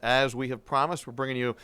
As we have promised, we're bringing you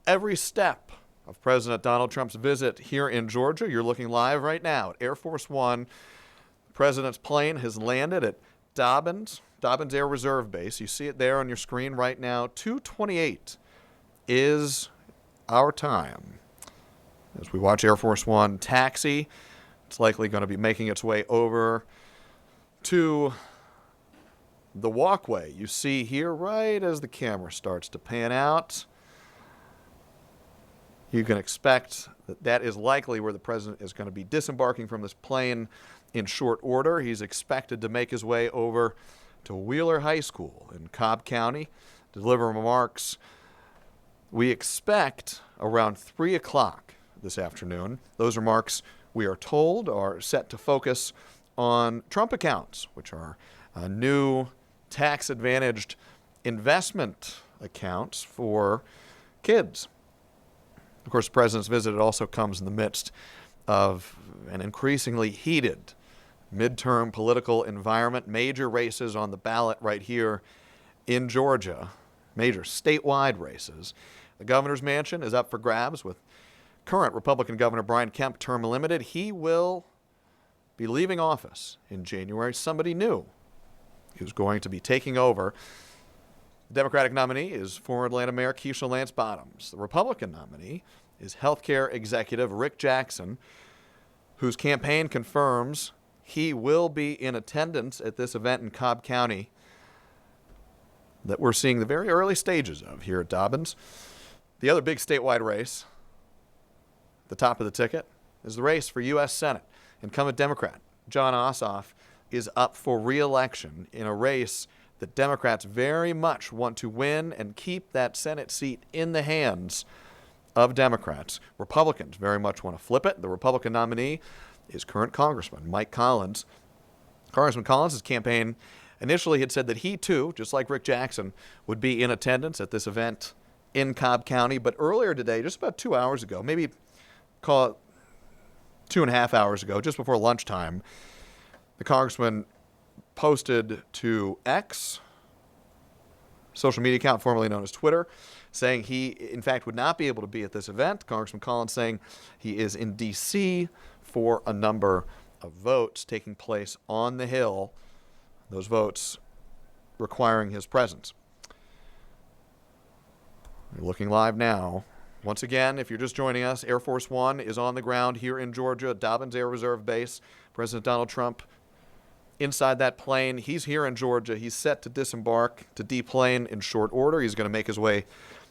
every step of President Donald Trump's visit here in Georgia. You're looking live right now at Air Force One. The president's plane has landed at Dobbins Air Reserve Base. You see it there on your screen right now. 2:28 is our time. As we watch Air Force One taxi, it's likely going to be making its way over to the walkway you see here right as the camera starts to pan out. You can expect that that is likely where the president is going to be disembarking from this plane in short order. He's expected to make his way over to Wheeler High School in Cobb County to deliver remarks. We expect around 3 o'clock this afternoon. Those remarks, we are told, are set to focus on Trump accounts, which are new tax-advantaged investment accounts for kids. Of course, the president's visit also comes in the midst of an increasingly heated midterm political environment. Major races on the ballot right here in Georgia, major statewide races. The governor's mansion is up for grabs with current Republican Governor Brian Kemp term limited. He will be leaving office in January. Somebody new who's going to be taking over. The Democratic nominee is former Atlanta Mayor Keisha Lance Bottoms. The Republican nominee is healthcare executive Rick Jackson, whose campaign confirms he will be in attendance at this event in Cobb County that we're seeing the very early stages of here at Dobbins. The other big statewide race, the top of the ticket, is the race for U.S. Senate. Incumbent Democrat Jon Ossoff is up for re-election in a race that Democrats very much want to win and keep that Senate seat in the hands of Democrats. Republicans very much want to flip it. The Republican nominee is current Congressman Mike Collins. Congressman Collins' campaign initially had said that he too, just like Rick Jackson, would be in attendance at this event in Cobb County. But earlier today, just about 2 hours ago, maybe call it 2.5 hours ago, just before lunchtime, the congressman posted to X, social media account formerly known as Twitter, saying he, in fact, would not be able to be at this event. Congressman Collins saying he is in D.C. for a number of votes taking place on the Hill, those votes requiring his presence. You're looking live now. Once again, if you're just joining us, Air Force One is on the ground here in Georgia, Dobbins Air Reserve Base. President Donald Trump inside that plane. He's here in Georgia. He's set to disembark, to deplane in short order. He's going to make his way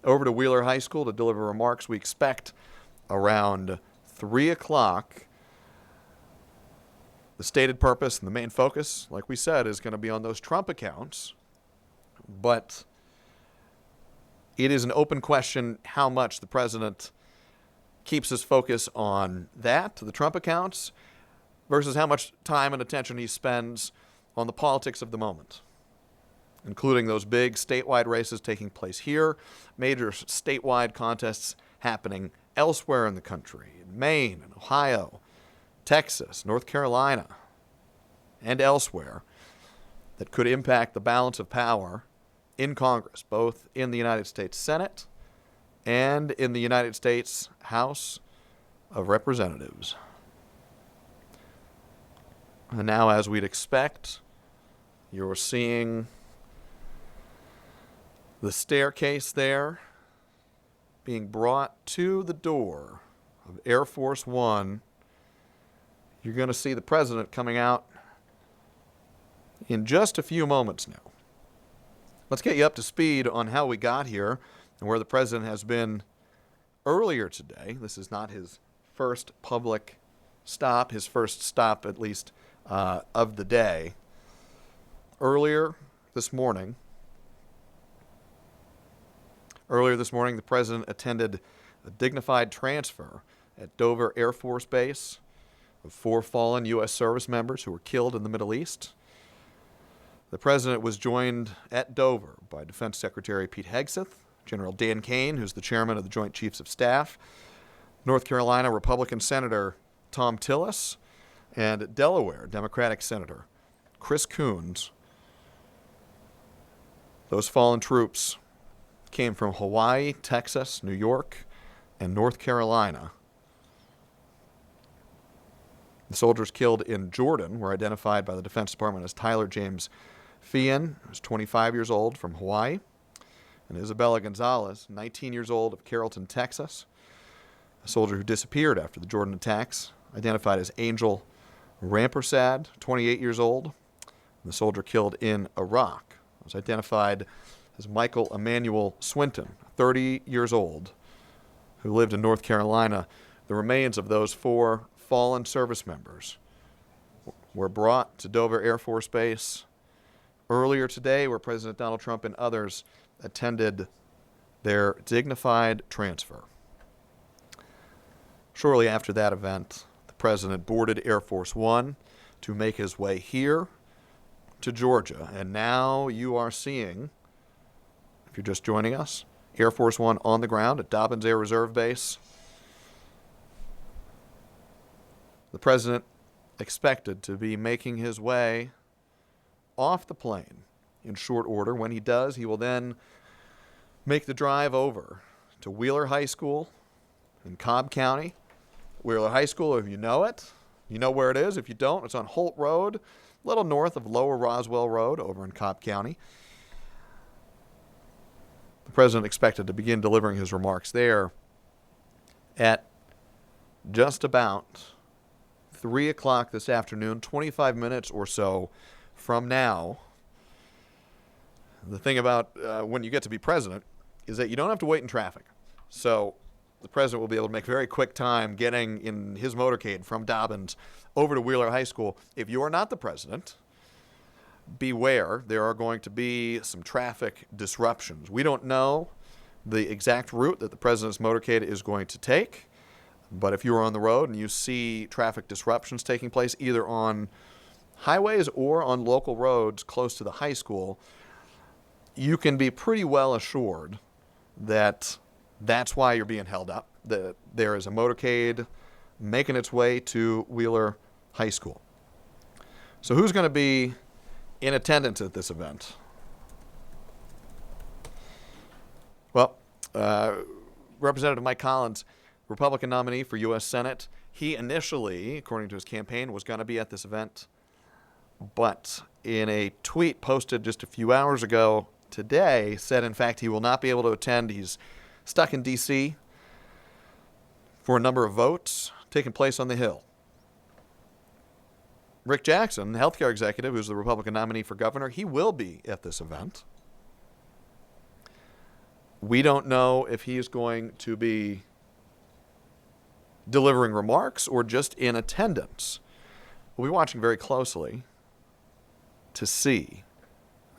over to Wheeler High School to deliver remarks. We expect around 3 o'clock. The stated purpose and the main focus, like we said, is going to be on those Trump accounts. But it is an open question how much the president keeps his focus on that, the Trump accounts, versus how much time and attention he spends on the politics of the moment, including those big statewide races taking place here, major statewide contests happening elsewhere in the country, in Maine and Ohio, Texas, North Carolina, and elsewhere, that could impact the balance of power in Congress, both in the United States Senate and in the United States House of Representatives. And now, as we'd expect, you're seeing the staircase there being brought to the door of Air Force One. You're going to see the president coming out in just a few moments now. Let's get you up to speed on how we got here and where the president has been earlier today. This is not his first public stop, his first stop at least of the day. Earlier this morning, the president attended a dignified transfer at Dover Air Force Base of 4 fallen U.S. service members who were killed in the Middle East. The president was joined at Dover by Defense Secretary Pete Hegseth, General Dan Kane, who's the chairman of the Joint Chiefs of Staff, North Carolina Republican Senator Tom Tillis, and Delaware Democratic Senator Chris Coons. Those fallen troops came from Hawaii, Texas, New York, and North Carolina. The soldiers killed in Jordan were identified by the Defense Department as Tyler James Feehan, who was 25 years old, from Hawaii, and Isabella Gonzalez, 19 years old, of Carrollton, Texas, a soldier who disappeared after the Jordan attacks, identified as Angel Rampersad, 28 years old, and the soldier killed in Iraq was identified as Michael Emmanuel Swinton, 30 years old, who lived in North Carolina. The remains of those 4 fallen service members were brought to Dover Air Force Base earlier today, where President Donald Trump and others attended their dignified transfer. Shortly after that event, the president boarded Air Force One to make his way here to Georgia. And now you are seeing, if you're just joining us, Air Force One on the ground at Dobbins Air Reserve Base. The president expected to be making his way off the plane in short order. When he does, he will then make the drive over to Wheeler High School in Cobb County. Wheeler High School, if you know it, you know where it is. If you don't, it's on Holt Road, a little north of Lower Roswell Road over in Cobb County. The president expected to begin delivering his remarks there at just about 3 o'clock this afternoon, 25 minutes or so from now. The thing about when you get to be president is that you don't have to wait in traffic. So the president will be able to make very quick time getting in his motorcade from Dobbins over to Wheeler High School. If you are not the president, beware. There are going to be some traffic disruptions. We don't know the exact route that the president's motorcade is going to take, but if you are on the road and you see traffic disruptions taking place either on highways or on local roads close to the high school, you can be pretty well assured that that's why you're being held up, that there is a motorcade making its way to Wheeler High School. So who's going to be in attendance at this event? Well, Representative Mike Collins, Republican nominee for U.S. Senate, he initially, according to his campaign, was going to be at this event. But in a tweet posted just a few hours ago today, said, in fact, he will not be able to attend. He's stuck in D.C. for a number of votes taking place on the Hill. Rick Jackson, the healthcare executive, who's the Republican nominee for governor, he will be at this event. We don't know if he is going to be delivering remarks or just in attendance. We'll be watching very closely to see.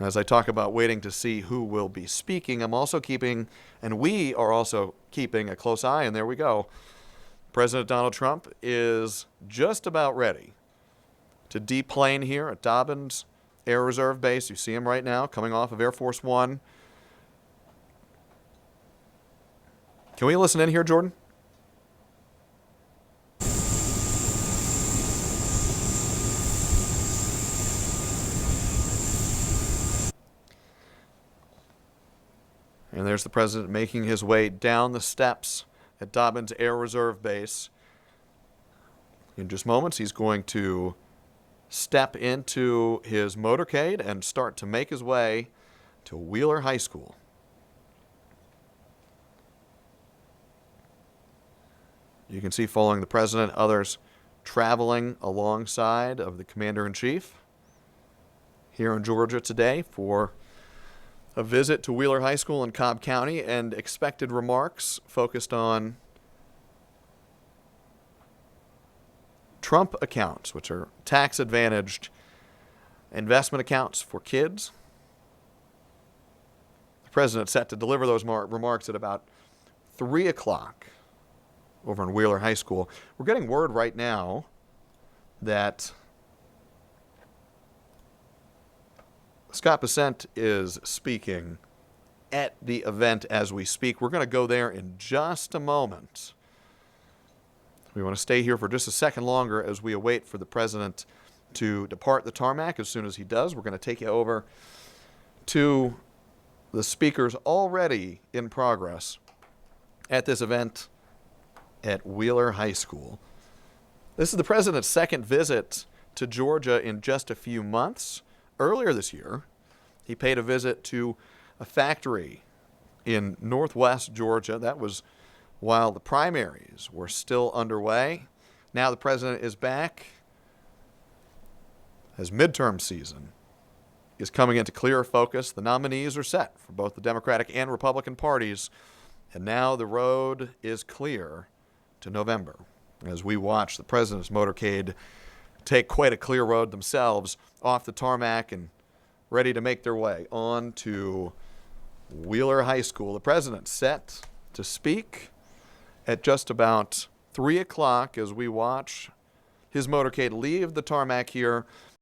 As I talk about waiting to see who will be speaking, I'm also keeping, and we are also keeping a close eye, and there we go. President Donald Trump is just about ready to deplane here at Dobbins Air Reserve Base. You see him right now coming off of Air Force One. Can we listen in here, Jordan? And there's the president making his way down the steps at Dobbins Air Reserve Base. In just moments, he's going to step into his motorcade and start to make his way to Wheeler High School. You can see following the president, others traveling alongside of the commander-in-chief here in Georgia today for a visit to Wheeler High School in Cobb County, and expected remarks focused on Trump accounts, which are tax-advantaged investment accounts for kids. The president set to deliver those remarks at about 3 o'clock over in Wheeler High School. We're getting word right now that Scott Bessent is speaking at the event as we speak. We're going to go there in just a moment. We want to stay here for just a second longer as we await for the president to depart the tarmac. As soon as he does, we're going to take you over to the speakers already in progress at this event at Wheeler High School. This is the president's second visit to Georgia in just a few months. Earlier this year, he paid a visit to a factory in northwest Georgia. That was while the primaries were still underway. Now the president is back as midterm season is coming into clearer focus. The nominees are set for both the Democratic and Republican parties, and now the road is clear to November as we watch the president's motorcade take quite a clear road themselves off the tarmac and ready to make their way on to Wheeler High School. The president set to speak at just about 3 o'clock as we watch his motorcade leave the tarmac here